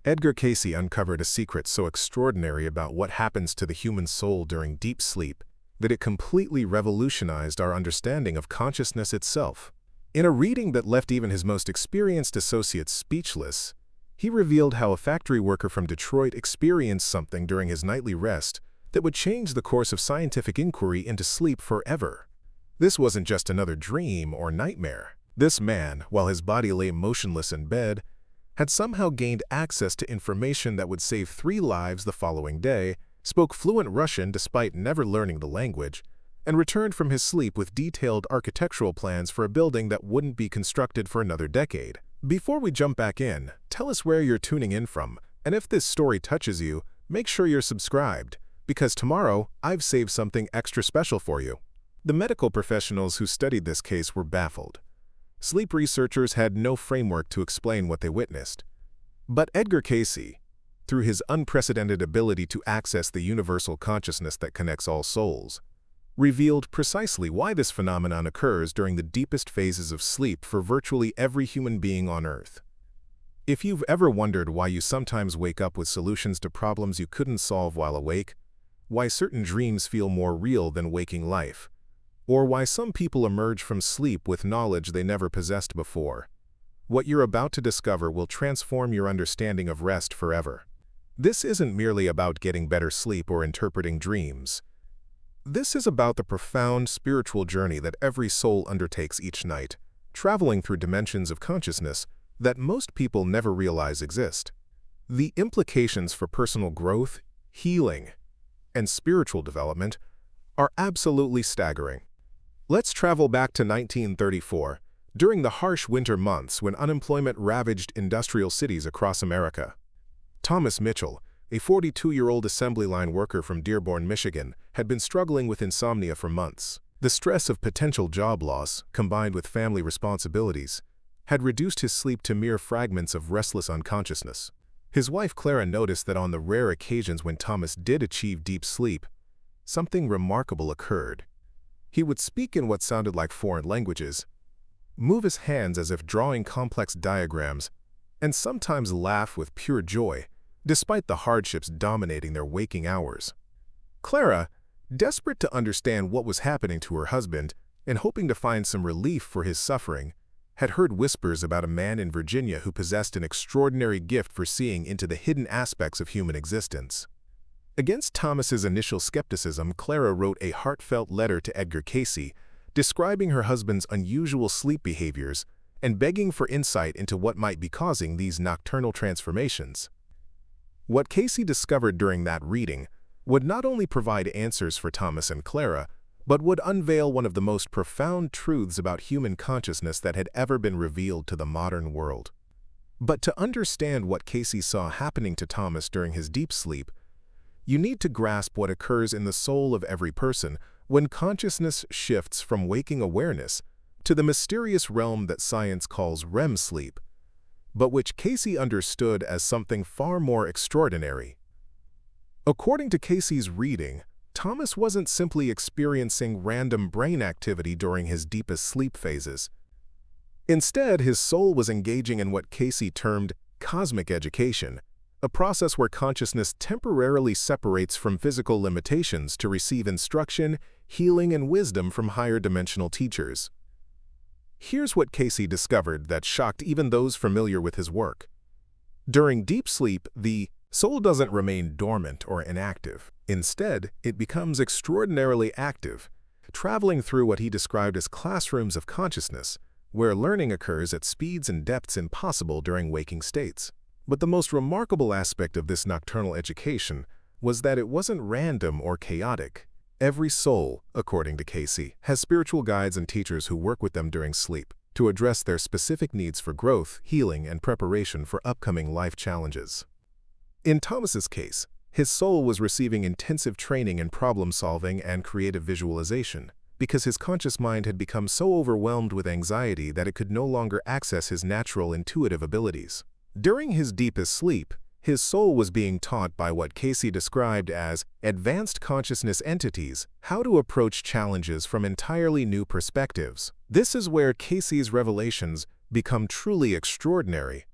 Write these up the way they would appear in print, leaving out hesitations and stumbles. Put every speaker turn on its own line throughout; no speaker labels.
Edgar Cayce uncovered a secret so extraordinary about what happens to the human soul during deep sleep that it completely revolutionized our understanding of consciousness itself. In a reading that left even his most experienced associates speechless, he revealed how a factory worker from Detroit experienced something during his nightly rest that would change the course of scientific inquiry into sleep forever. This wasn't just another dream or nightmare. This man, while his body lay motionless in bed, had somehow gained access to information that would save 3 lives the following day, spoke fluent Russian despite never learning the language, and returned from his sleep with detailed architectural plans for a building that wouldn't be constructed for another decade. Before we jump back in, tell us where you're tuning in from, and if this story touches you, make sure you're subscribed, because tomorrow I've saved something extra special for you. The medical professionals who studied this case were baffled. Sleep researchers had no framework to explain what they witnessed. But Edgar Cayce, through his unprecedented ability to access the universal consciousness that connects all souls, revealed precisely why this phenomenon occurs during the deepest phases of sleep for virtually every human being on Earth. If you've ever wondered why you sometimes wake up with solutions to problems you couldn't solve while awake, why certain dreams feel more real than waking life, or why some people emerge from sleep with knowledge they never possessed before, what you're about to discover will transform your understanding of rest forever. This isn't merely about getting better sleep or interpreting dreams. This is about the profound spiritual journey that every soul undertakes each night, traveling through dimensions of consciousness that most people never realize exist. The implications for personal growth, healing, and spiritual development are absolutely staggering. Let's travel back to 1934, during the harsh winter months when unemployment ravaged industrial cities across America. Thomas Mitchell, a 42-year-old assembly line worker from Dearborn, Michigan, had been struggling with insomnia for months. The stress of potential job loss, combined with family responsibilities, had reduced his sleep to mere fragments of restless unconsciousness. His wife Clara noticed that on the rare occasions when Thomas did achieve deep sleep, something remarkable occurred. He would speak in what sounded like foreign languages, move his hands as if drawing complex diagrams, and sometimes laugh with pure joy, despite the hardships dominating their waking hours. Clara, desperate to understand what was happening to her husband and hoping to find some relief for his suffering, had heard whispers about a man in Virginia who possessed an extraordinary gift for seeing into the hidden aspects of human existence. Against Thomas's initial skepticism, Clara wrote a heartfelt letter to Edgar Cayce, describing her husband's unusual sleep behaviors and begging for insight into what might be causing these nocturnal transformations. What Cayce discovered during that reading would not only provide answers for Thomas and Clara, but would unveil one of the most profound truths about human consciousness that had ever been revealed to the modern world. But to understand what Cayce saw happening to Thomas during his deep sleep, you need to grasp what occurs in the soul of every person when consciousness shifts from waking awareness to the mysterious realm that science calls REM sleep, but which Cayce understood as something far more extraordinary. According to Cayce's reading, Thomas wasn't simply experiencing random brain activity during his deepest sleep phases. Instead, his soul was engaging in what Cayce termed cosmic education, a process where consciousness temporarily separates from physical limitations to receive instruction, healing, and wisdom from higher dimensional teachers. Here's what Cayce discovered that shocked even those familiar with his work. During deep sleep, the soul doesn't remain dormant or inactive. Instead, it becomes extraordinarily active, traveling through what he described as classrooms of consciousness, where learning occurs at speeds and depths impossible during waking states. But the most remarkable aspect of this nocturnal education was that it wasn't random or chaotic. Every soul, according to Cayce, has spiritual guides and teachers who work with them during sleep to address their specific needs for growth, healing, and preparation for upcoming life challenges. In Thomas's case, his soul was receiving intensive training in problem-solving and creative visualization because his conscious mind had become so overwhelmed with anxiety that it could no longer access his natural intuitive abilities. During his deepest sleep, his soul was being taught by what Cayce described as advanced consciousness entities how to approach challenges from entirely new perspectives. This is where Cayce's revelations become truly extraordinary.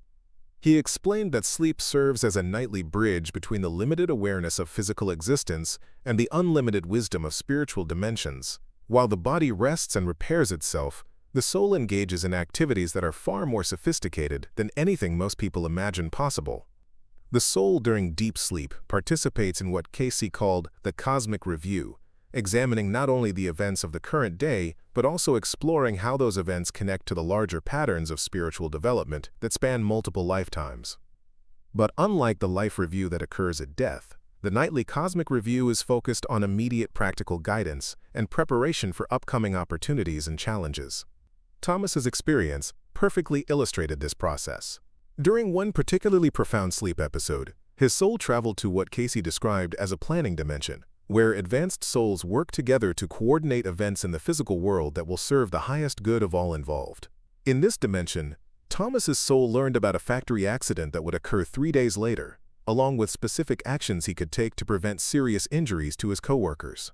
He explained that sleep serves as a nightly bridge between the limited awareness of physical existence and the unlimited wisdom of spiritual dimensions. While the body rests and repairs itself, the soul engages in activities that are far more sophisticated than anything most people imagine possible. The soul during deep sleep participates in what Cayce called the cosmic review, examining not only the events of the current day, but also exploring how those events connect to the larger patterns of spiritual development that span multiple lifetimes. But unlike the life review that occurs at death, the nightly cosmic review is focused on immediate practical guidance and preparation for upcoming opportunities and challenges. Thomas's experience perfectly illustrated this process. During one particularly profound sleep episode, his soul traveled to what Cayce described as a planning dimension, where advanced souls work together to coordinate events in the physical world that will serve the highest good of all involved. In this dimension, Thomas's soul learned about a factory accident that would occur 3 days later, along with specific actions he could take to prevent serious injuries to his coworkers.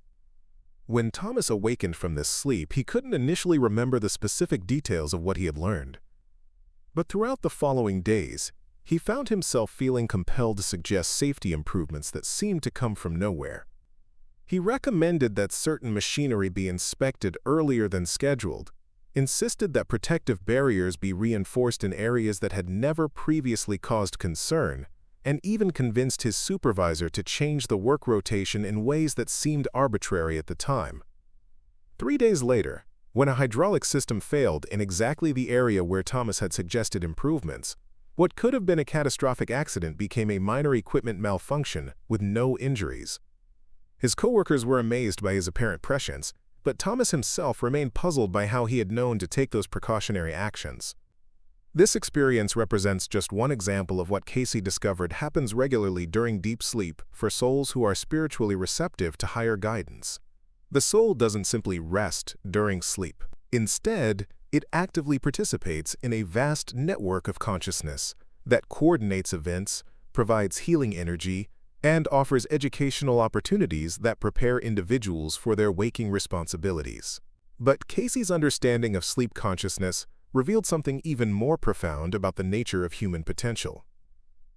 When Thomas awakened from this sleep, he couldn't initially remember the specific details of what he had learned. But throughout the following days, he found himself feeling compelled to suggest safety improvements that seemed to come from nowhere. He recommended that certain machinery be inspected earlier than scheduled, insisted that protective barriers be reinforced in areas that had never previously caused concern, and even convinced his supervisor to change the work rotation in ways that seemed arbitrary at the time. 3 days later, when a hydraulic system failed in exactly the area where Thomas had suggested improvements, what could have been a catastrophic accident became a minor equipment malfunction with no injuries. His coworkers were amazed by his apparent prescience, but Thomas himself remained puzzled by how he had known to take those precautionary actions. This experience represents just one example of what Cayce discovered happens regularly during deep sleep for souls who are spiritually receptive to higher guidance. The soul doesn't simply rest during sleep. Instead, it actively participates in a vast network of consciousness that coordinates events, provides healing energy, and offers educational opportunities that prepare individuals for their waking responsibilities. But Cayce's understanding of sleep consciousness revealed something even more profound about the nature of human potential.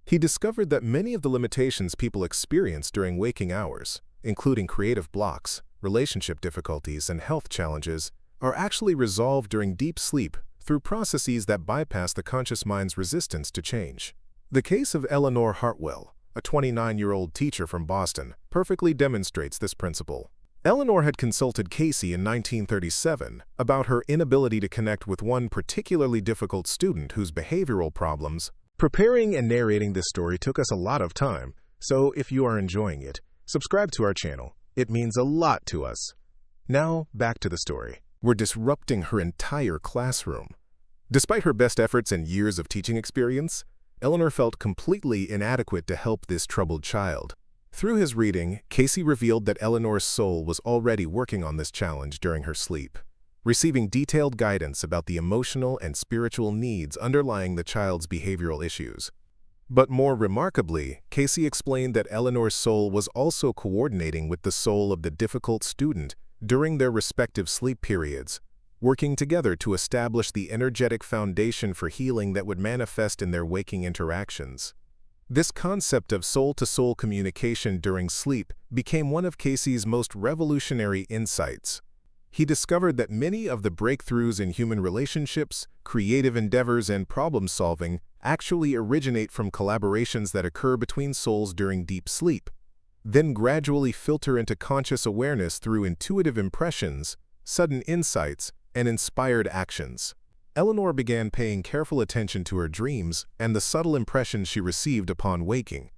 He discovered that many of the limitations people experience during waking hours, including creative blocks, relationship difficulties, and health challenges, are actually resolved during deep sleep through processes that bypass the conscious mind's resistance to change. The case of Eleanor Hartwell, a 29-year-old teacher from Boston, perfectly demonstrates this principle. Eleanor had consulted Cayce in 1937 about her inability to connect with one particularly difficult student whose behavioral problems. Preparing and narrating this story took us a lot of time, so if you are enjoying it, subscribe to our channel. It means a lot to us. Now, back to the story. We're disrupting her entire classroom. Despite her best efforts and years of teaching experience, Eleanor felt completely inadequate to help this troubled child. Through his reading, Cayce revealed that Eleanor's soul was already working on this challenge during her sleep, receiving detailed guidance about the emotional and spiritual needs underlying the child's behavioral issues. But more remarkably, Cayce explained that Eleanor's soul was also coordinating with the soul of the difficult student during their respective sleep periods, working together to establish the energetic foundation for healing that would manifest in their waking interactions. This concept of soul-to-soul communication during sleep became one of Cayce's most revolutionary insights. He discovered that many of the breakthroughs in human relationships, creative endeavors, and problem-solving actually originate from collaborations that occur between souls during deep sleep, then gradually filter into conscious awareness through intuitive impressions, sudden insights, and inspired actions. Eleanor began paying careful attention to her dreams and the subtle impressions she received upon waking.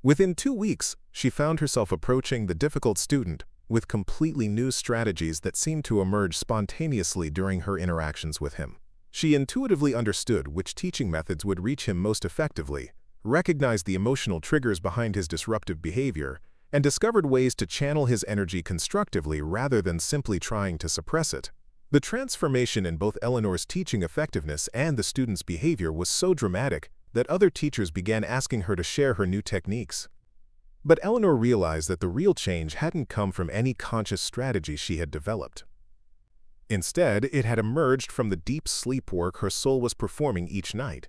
Within 2 weeks, she found herself approaching the difficult student with completely new strategies that seemed to emerge spontaneously during her interactions with him. She intuitively understood which teaching methods would reach him most effectively, recognized the emotional triggers behind his disruptive behavior, and discovered ways to channel his energy constructively rather than simply trying to suppress it. The transformation in both Eleanor's teaching effectiveness and the student's behavior was so dramatic that other teachers began asking her to share her new techniques. But Eleanor realized that the real change hadn't come from any conscious strategy she had developed. Instead, it had emerged from the deep sleep work her soul was performing each night.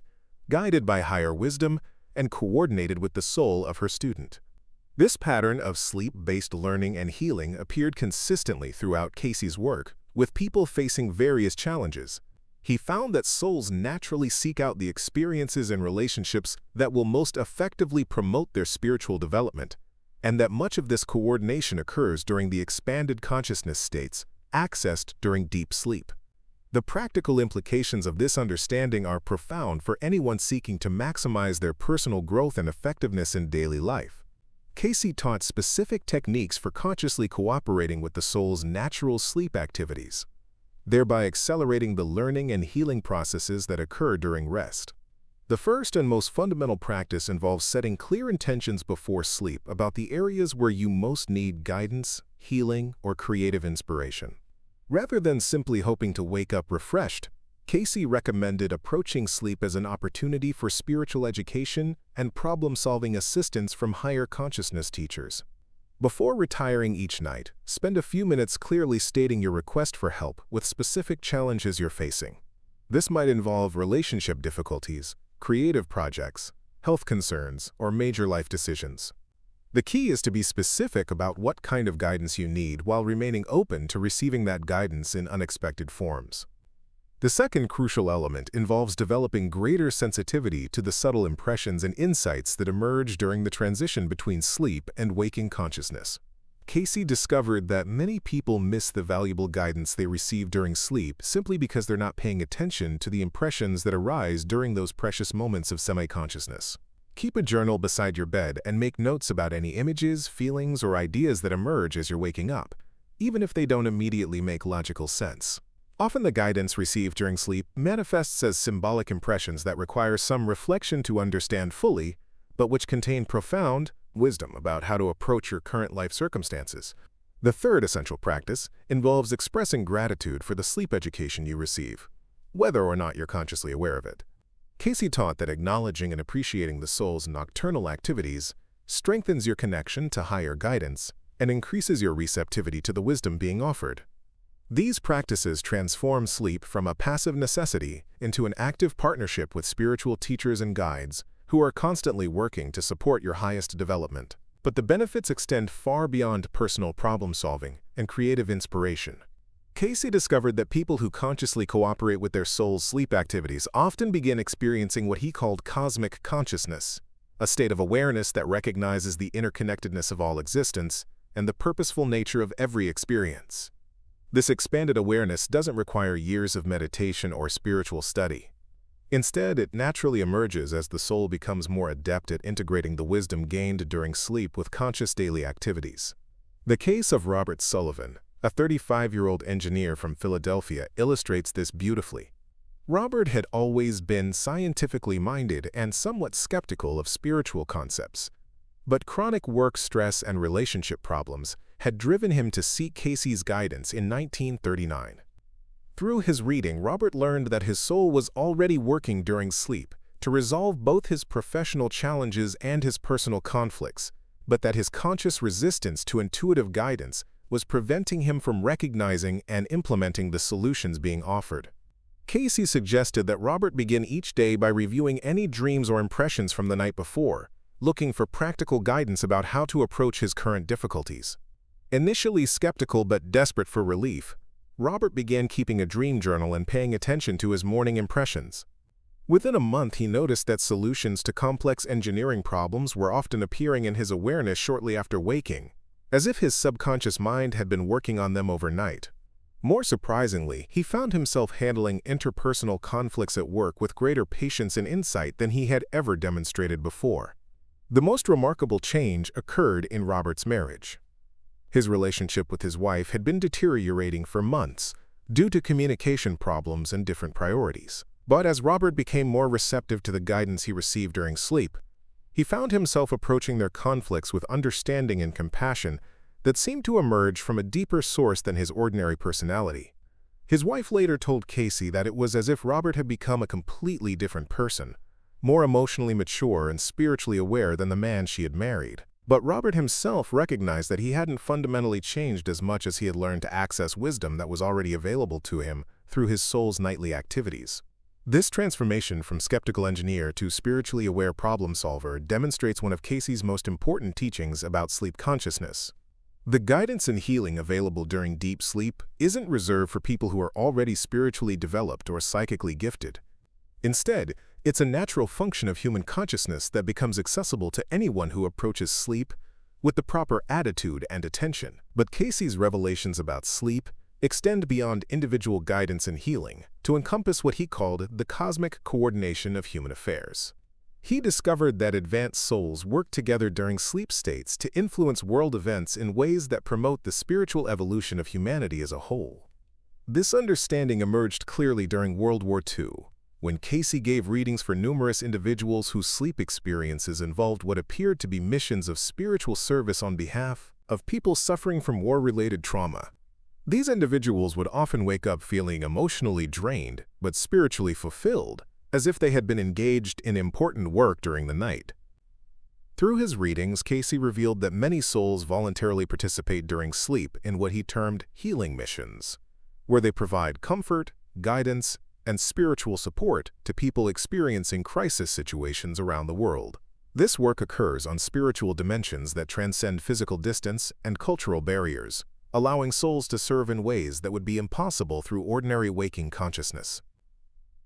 guided by higher wisdom and coordinated with the soul of her student. This pattern of sleep-based learning and healing appeared consistently throughout Cayce's work, with people facing various challenges. He found that souls naturally seek out the experiences and relationships that will most effectively promote their spiritual development, and that much of this coordination occurs during the expanded consciousness states accessed during deep sleep. The practical implications of this understanding are profound for anyone seeking to maximize their personal growth and effectiveness in daily life. Cayce taught specific techniques for consciously cooperating with the soul's natural sleep activities, thereby accelerating the learning and healing processes that occur during rest. The first and most fundamental practice involves setting clear intentions before sleep about the areas where you most need guidance, healing, or creative inspiration. Rather than simply hoping to wake up refreshed, Cayce recommended approaching sleep as an opportunity for spiritual education and problem-solving assistance from higher consciousness teachers. Before retiring each night, spend a few minutes clearly stating your request for help with specific challenges you're facing. This might involve relationship difficulties, creative projects, health concerns, or major life decisions. The key is to be specific about what kind of guidance you need while remaining open to receiving that guidance in unexpected forms. The second crucial element involves developing greater sensitivity to the subtle impressions and insights that emerge during the transition between sleep and waking consciousness. Cayce discovered that many people miss the valuable guidance they receive during sleep simply because they're not paying attention to the impressions that arise during those precious moments of semi-consciousness. Keep a journal beside your bed and make notes about any images, feelings, or ideas that emerge as you're waking up, even if they don't immediately make logical sense. Often the guidance received during sleep manifests as symbolic impressions that require some reflection to understand fully, but which contain profound wisdom about how to approach your current life circumstances. The third essential practice involves expressing gratitude for the sleep education you receive, whether or not you're consciously aware of it. Cayce taught that acknowledging and appreciating the soul's nocturnal activities strengthens your connection to higher guidance and increases your receptivity to the wisdom being offered. These practices transform sleep from a passive necessity into an active partnership with spiritual teachers and guides who are constantly working to support your highest development. But the benefits extend far beyond personal problem-solving and creative inspiration. Cayce discovered that people who consciously cooperate with their soul's sleep activities often begin experiencing what he called cosmic consciousness, a state of awareness that recognizes the interconnectedness of all existence and the purposeful nature of every experience. This expanded awareness doesn't require years of meditation or spiritual study. Instead, it naturally emerges as the soul becomes more adept at integrating the wisdom gained during sleep with conscious daily activities. The case of Robert Sullivan, a 35-year-old engineer from Philadelphia, illustrates this beautifully. Robert had always been scientifically minded and somewhat skeptical of spiritual concepts, but chronic work stress and relationship problems had driven him to seek Cayce's guidance in 1939. Through his reading, Robert learned that his soul was already working during sleep to resolve both his professional challenges and his personal conflicts, but that his conscious resistance to intuitive guidance was preventing him from recognizing and implementing the solutions being offered. Cayce suggested that Robert begin each day by reviewing any dreams or impressions from the night before, looking for practical guidance about how to approach his current difficulties. Initially skeptical but desperate for relief, Robert began keeping a dream journal and paying attention to his morning impressions. Within a month, he noticed that solutions to complex engineering problems were often appearing in his awareness shortly after waking, as if his subconscious mind had been working on them overnight. More surprisingly, he found himself handling interpersonal conflicts at work with greater patience and insight than he had ever demonstrated before. The most remarkable change occurred in Robert's marriage. His relationship with his wife had been deteriorating for months due to communication problems and different priorities. But as Robert became more receptive to the guidance he received during sleep, he found himself approaching their conflicts with understanding and compassion that seemed to emerge from a deeper source than his ordinary personality. His wife later told Cayce that it was as if Robert had become a completely different person, more emotionally mature and spiritually aware than the man she had married. But Robert himself recognized that he hadn't fundamentally changed as much as he had learned to access wisdom that was already available to him through his soul's nightly activities. This transformation from skeptical engineer to spiritually aware problem solver demonstrates one of Cayce's most important teachings about sleep consciousness. The guidance and healing available during deep sleep isn't reserved for people who are already spiritually developed or psychically gifted. Instead, it's a natural function of human consciousness that becomes accessible to anyone who approaches sleep with the proper attitude and attention. But Cayce's revelations about sleep extend beyond individual guidance and healing to encompass what he called the cosmic coordination of human affairs. He discovered that advanced souls work together during sleep states to influence world events in ways that promote the spiritual evolution of humanity as a whole. This understanding emerged clearly during World War II, when Cayce gave readings for numerous individuals whose sleep experiences involved what appeared to be missions of spiritual service on behalf of people suffering from war-related trauma. These individuals would often wake up feeling emotionally drained but spiritually fulfilled, as if they had been engaged in important work during the night. Through his readings, Cayce revealed that many souls voluntarily participate during sleep in what he termed healing missions, where they provide comfort, guidance, and spiritual support to people experiencing crisis situations around the world. This work occurs on spiritual dimensions that transcend physical distance and cultural barriers, allowing souls to serve in ways that would be impossible through ordinary waking consciousness.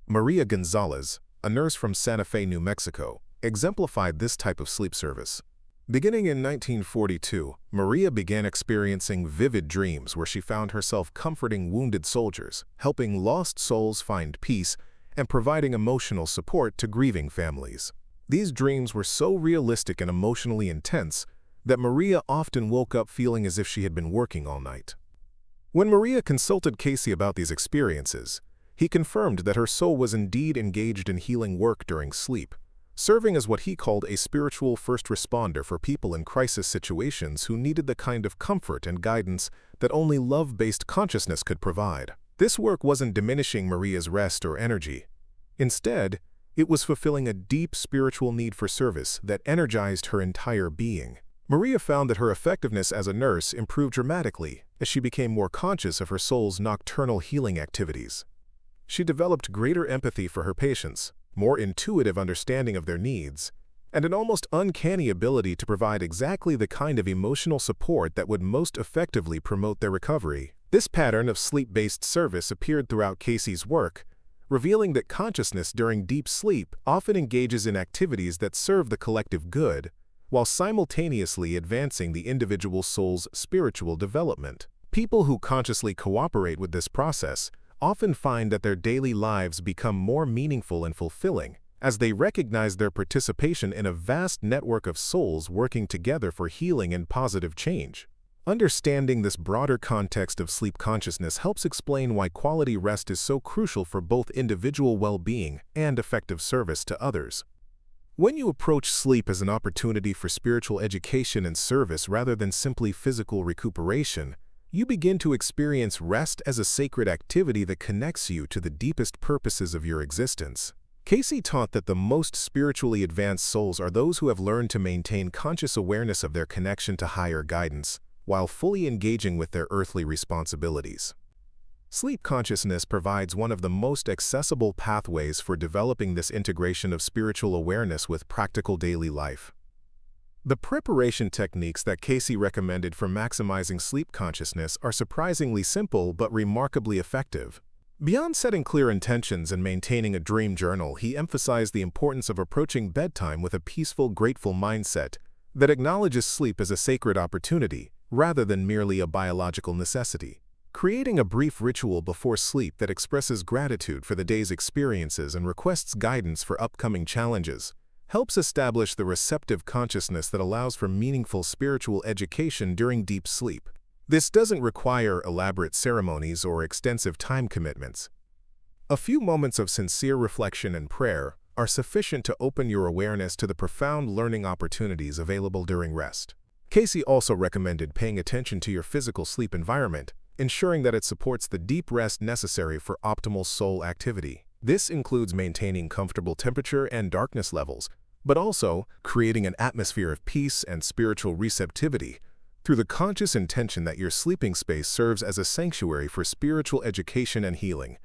Maria Gonzalez, a nurse from Santa Fe, New Mexico, exemplified this type of sleep service. Beginning in 1942, Maria began experiencing vivid dreams where she found herself comforting wounded soldiers, helping lost souls find peace, and providing emotional support to grieving families. These dreams were so realistic and emotionally intense that Maria often woke up feeling as if she had been working all night. When Maria consulted Cayce about these experiences, he confirmed that her soul was indeed engaged in healing work during sleep, serving as what he called a spiritual first responder for people in crisis situations who needed the kind of comfort and guidance that only love-based consciousness could provide. This work wasn't diminishing Maria's rest or energy. Instead, it was fulfilling a deep spiritual need for service that energized her entire being. Maria found that her effectiveness as a nurse improved dramatically as she became more conscious of her soul's nocturnal healing activities. She developed greater empathy for her patients, more intuitive understanding of their needs, and an almost uncanny ability to provide exactly the kind of emotional support that would most effectively promote their recovery. This pattern of sleep-based service appeared throughout Cayce's work, revealing that consciousness during deep sleep often engages in activities that serve the collective good, while simultaneously advancing the individual soul's spiritual development. People who consciously cooperate with this process often find that their daily lives become more meaningful and fulfilling, as they recognize their participation in a vast network of souls working together for healing and positive change. Understanding this broader context of sleep consciousness helps explain why quality rest is so crucial for both individual well-being and effective service to others. When you approach sleep as an opportunity for spiritual education and service rather than simply physical recuperation, you begin to experience rest as a sacred activity that connects you to the deepest purposes of your existence. Cayce taught that the most spiritually advanced souls are those who have learned to maintain conscious awareness of their connection to higher guidance, while fully engaging with their earthly responsibilities. Sleep consciousness provides one of the most accessible pathways for developing this integration of spiritual awareness with practical daily life. The preparation techniques that Cayce recommended for maximizing sleep consciousness are surprisingly simple but remarkably effective. Beyond setting clear intentions and maintaining a dream journal, he emphasized the importance of approaching bedtime with a peaceful, grateful mindset that acknowledges sleep as a sacred opportunity rather than merely a biological necessity. Creating a brief ritual before sleep that expresses gratitude for the day's experiences and requests guidance for upcoming challenges helps establish the receptive consciousness that allows for meaningful spiritual education during deep sleep. This doesn't require elaborate ceremonies or extensive time commitments. A few moments of sincere reflection and prayer are sufficient to open your awareness to the profound learning opportunities available during rest. Cayce also recommended paying attention to your physical sleep environment, ensuring that it supports the deep rest necessary for optimal soul activity. This includes maintaining comfortable temperature and darkness levels, but also creating an atmosphere of peace and spiritual receptivity through the conscious intention that your sleeping space serves as a sanctuary for spiritual education and healing.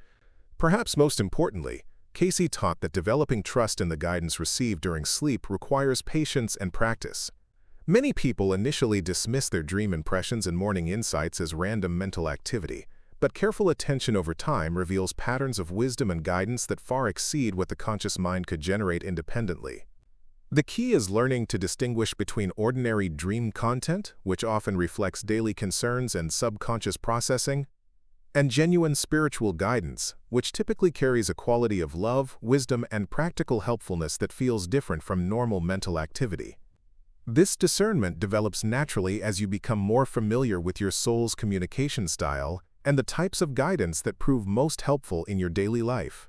Perhaps most importantly, Cayce taught that developing trust in the guidance received during sleep requires patience and practice. Many people initially dismiss their dream impressions and morning insights as random mental activity, but careful attention over time reveals patterns of wisdom and guidance that far exceed what the conscious mind could generate independently. The key is learning to distinguish between ordinary dream content, which often reflects daily concerns and subconscious processing, and genuine spiritual guidance, which typically carries a quality of love, wisdom, and practical helpfulness that feels different from normal mental activity. This discernment develops naturally as you become more familiar with your soul's communication style and the types of guidance that prove most helpful in your daily life.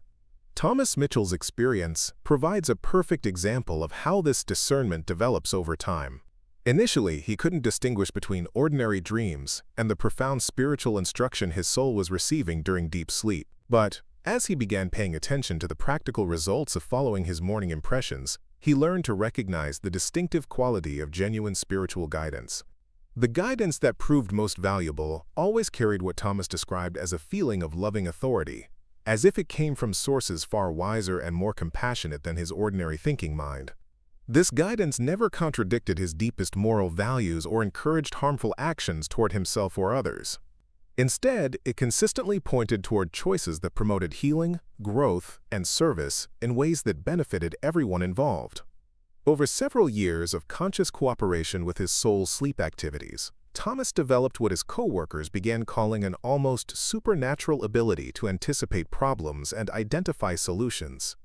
Thomas Mitchell's experience provides a perfect example of how this discernment develops over time. Initially, he couldn't distinguish between ordinary dreams and the profound spiritual instruction his soul was receiving during deep sleep. But, as he began paying attention to the practical results of following his morning impressions, he learned to recognize the distinctive quality of genuine spiritual guidance. The guidance that proved most valuable always carried what Thomas described as a feeling of loving authority, as if it came from sources far wiser and more compassionate than his ordinary thinking mind. This guidance never contradicted his deepest moral values or encouraged harmful actions toward himself or others. Instead, it consistently pointed toward choices that promoted healing, growth, and service in ways that benefited everyone involved. Over several years of conscious cooperation with his soul's sleep activities, Thomas developed what his co-workers began calling an almost supernatural ability to anticipate problems and identify solutions.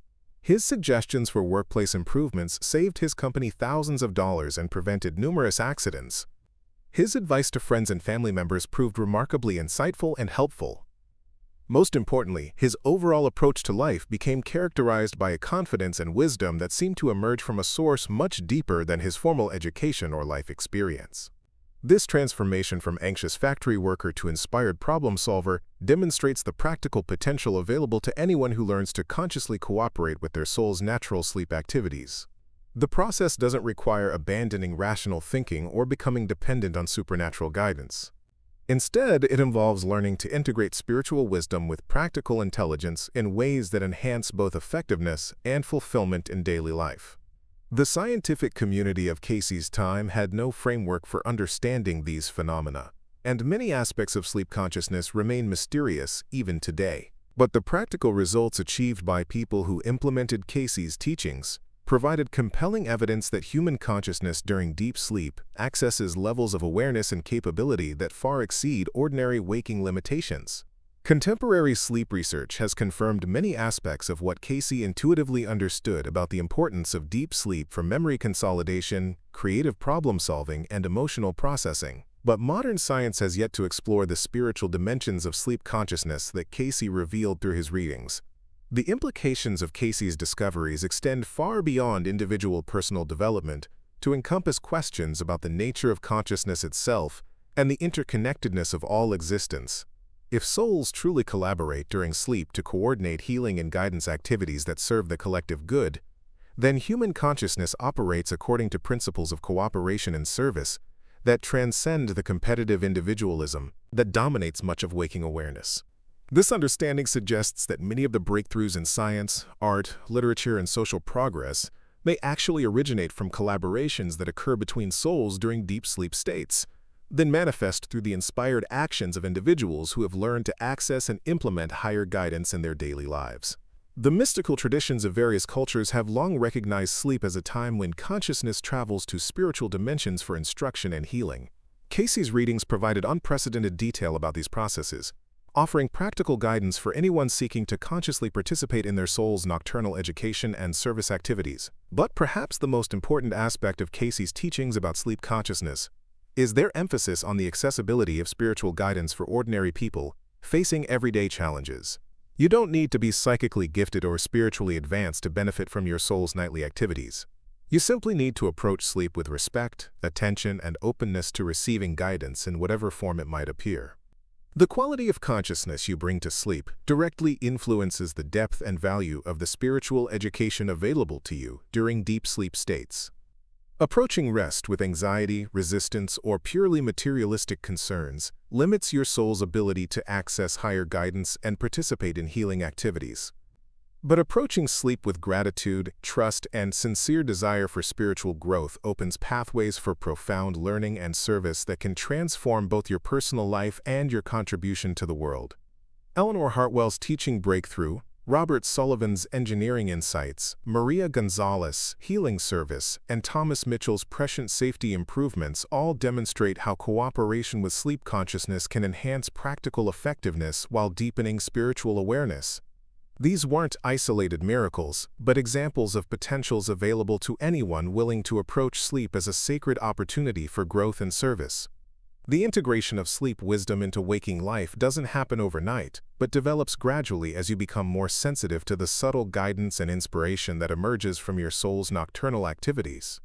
His suggestions for workplace improvements saved his company thousands of dollars and prevented numerous accidents. His advice to friends and family members proved remarkably insightful and helpful. Most importantly, his overall approach to life became characterized by a confidence and wisdom that seemed to emerge from a source much deeper than his formal education or life experience. This transformation from anxious factory worker to inspired problem solver demonstrates the practical potential available to anyone who learns to consciously cooperate with their soul's natural sleep activities. The process doesn't require abandoning rational thinking or becoming dependent on supernatural guidance. Instead, it involves learning to integrate spiritual wisdom with practical intelligence in ways that enhance both effectiveness and fulfillment in daily life. The scientific community of Cayce's time had no framework for understanding these phenomena, and many aspects of sleep consciousness remain mysterious even today. But the practical results achieved by people who implemented Cayce's teachings provided compelling evidence that human consciousness during deep sleep accesses levels of awareness and capability that far exceed ordinary waking limitations. Contemporary sleep research has confirmed many aspects of what Cayce intuitively understood about the importance of deep sleep for memory consolidation, creative problem-solving, and emotional processing. But modern science has yet to explore the spiritual dimensions of sleep consciousness that Cayce revealed through his readings. The implications of Cayce's discoveries extend far beyond individual personal development to encompass questions about the nature of consciousness itself and the interconnectedness of all existence. If souls truly collaborate during sleep to coordinate healing and guidance activities that serve the collective good, then human consciousness operates according to principles of cooperation and service that transcend the competitive individualism that dominates much of waking awareness. This understanding suggests that many of the breakthroughs in science, art, literature, and social progress may actually originate from collaborations that occur between souls during deep sleep states, then manifest through the inspired actions of individuals who have learned to access and implement higher guidance in their daily lives. The mystical traditions of various cultures have long recognized sleep as a time when consciousness travels to spiritual dimensions for instruction and healing. Cayce's readings provided unprecedented detail about these processes, offering practical guidance for anyone seeking to consciously participate in their soul's nocturnal education and service activities. But perhaps the most important aspect of Cayce's teachings about sleep consciousness is their emphasis on the accessibility of spiritual guidance for ordinary people facing everyday challenges. You don't need to be psychically gifted or spiritually advanced to benefit from your soul's nightly activities. You simply need to approach sleep with respect, attention, and openness to receiving guidance in whatever form it might appear. The quality of consciousness you bring to sleep directly influences the depth and value of the spiritual education available to you during deep sleep states. Approaching rest with anxiety, resistance, or purely materialistic concerns limits your soul's ability to access higher guidance and participate in healing activities. But approaching sleep with gratitude, trust, and sincere desire for spiritual growth opens pathways for profound learning and service that can transform both your personal life and your contribution to the world. Eleanor Hartwell's teaching breakthrough, Robert Sullivan's engineering insights, Maria Gonzalez's healing service, and Thomas Mitchell's prescient safety improvements all demonstrate how cooperation with sleep consciousness can enhance practical effectiveness while deepening spiritual awareness. These weren't isolated miracles, but examples of potentials available to anyone willing to approach sleep as a sacred opportunity for growth and service. The integration of sleep wisdom into waking life doesn't happen overnight, but develops gradually as you become more sensitive to the subtle guidance and inspiration that emerges from your soul's nocturnal activities.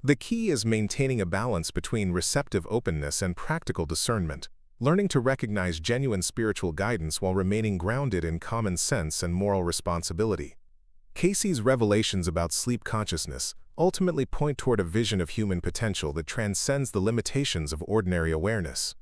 The key is maintaining a balance between receptive openness and practical discernment, learning to recognize genuine spiritual guidance while remaining grounded in common sense and moral responsibility. Cayce's revelations about sleep consciousness ultimately point toward a vision of human potential that transcends the limitations of ordinary awareness.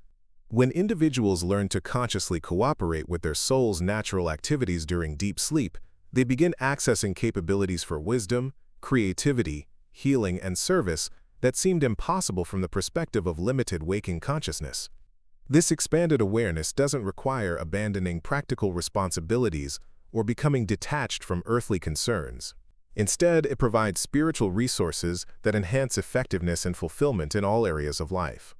When individuals learn to consciously cooperate with their soul's natural activities during deep sleep, they begin accessing capabilities for wisdom, creativity, healing, and service that seemed impossible from the perspective of limited waking consciousness. This expanded awareness doesn't require abandoning practical responsibilities or becoming detached from earthly concerns. Instead, it provides spiritual resources that enhance effectiveness and fulfillment in all areas of life.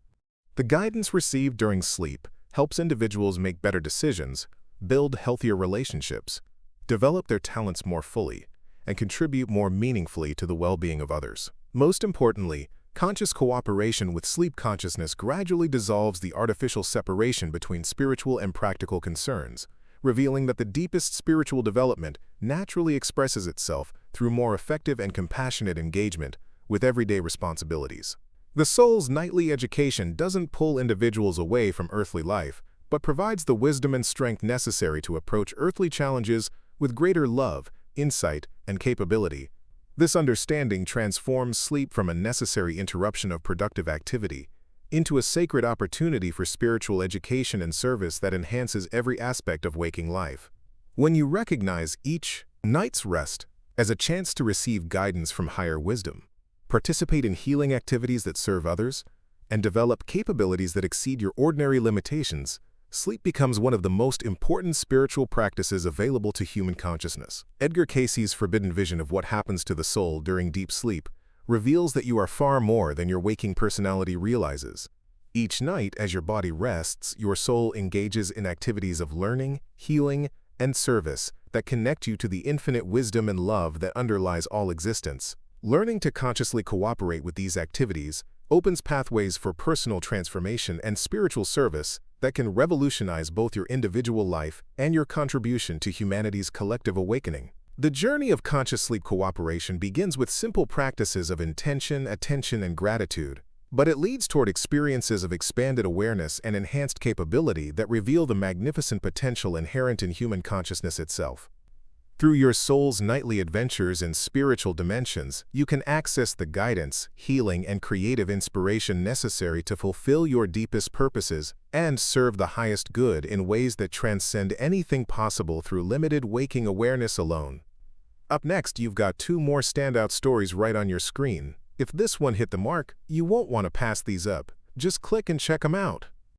The guidance received during sleep helps individuals make better decisions, build healthier relationships, develop their talents more fully, and contribute more meaningfully to the well-being of others. Most importantly, conscious cooperation with sleep consciousness gradually dissolves the artificial separation between spiritual and practical concerns, revealing that the deepest spiritual development naturally expresses itself through more effective and compassionate engagement with everyday responsibilities. The soul's nightly education doesn't pull individuals away from earthly life, but provides the wisdom and strength necessary to approach earthly challenges with greater love, insight, and capability. This understanding transforms sleep from a necessary interruption of productive activity into a sacred opportunity for spiritual education and service that enhances every aspect of waking life. When you recognize each night's rest as a chance to receive guidance from higher wisdom, participate in healing activities that serve others, and develop capabilities that exceed your ordinary limitations, sleep becomes one of the most important spiritual practices available to human consciousness. Edgar Cayce's forbidden vision of what happens to the soul during deep sleep reveals that you are far more than your waking personality realizes. Each night, as your body rests, your soul engages in activities of learning, healing, and service that connect you to the infinite wisdom and love that underlies all existence. Learning to consciously cooperate with these activities opens pathways for personal transformation and spiritual service that can revolutionize both your individual life and your contribution to humanity's collective awakening. The journey of conscious sleep cooperation begins with simple practices of intention, attention, and gratitude, but it leads toward experiences of expanded awareness and enhanced capability that reveal the magnificent potential inherent in human consciousness itself. Through your soul's nightly adventures in spiritual dimensions, you can access the guidance, healing, and creative inspiration necessary to fulfill your deepest purposes and serve the highest good in ways that transcend anything possible through limited waking awareness alone. Up next, you've got two more standout stories right on your screen. If this one hit the mark, you won't want to pass these up. Just click and check them out.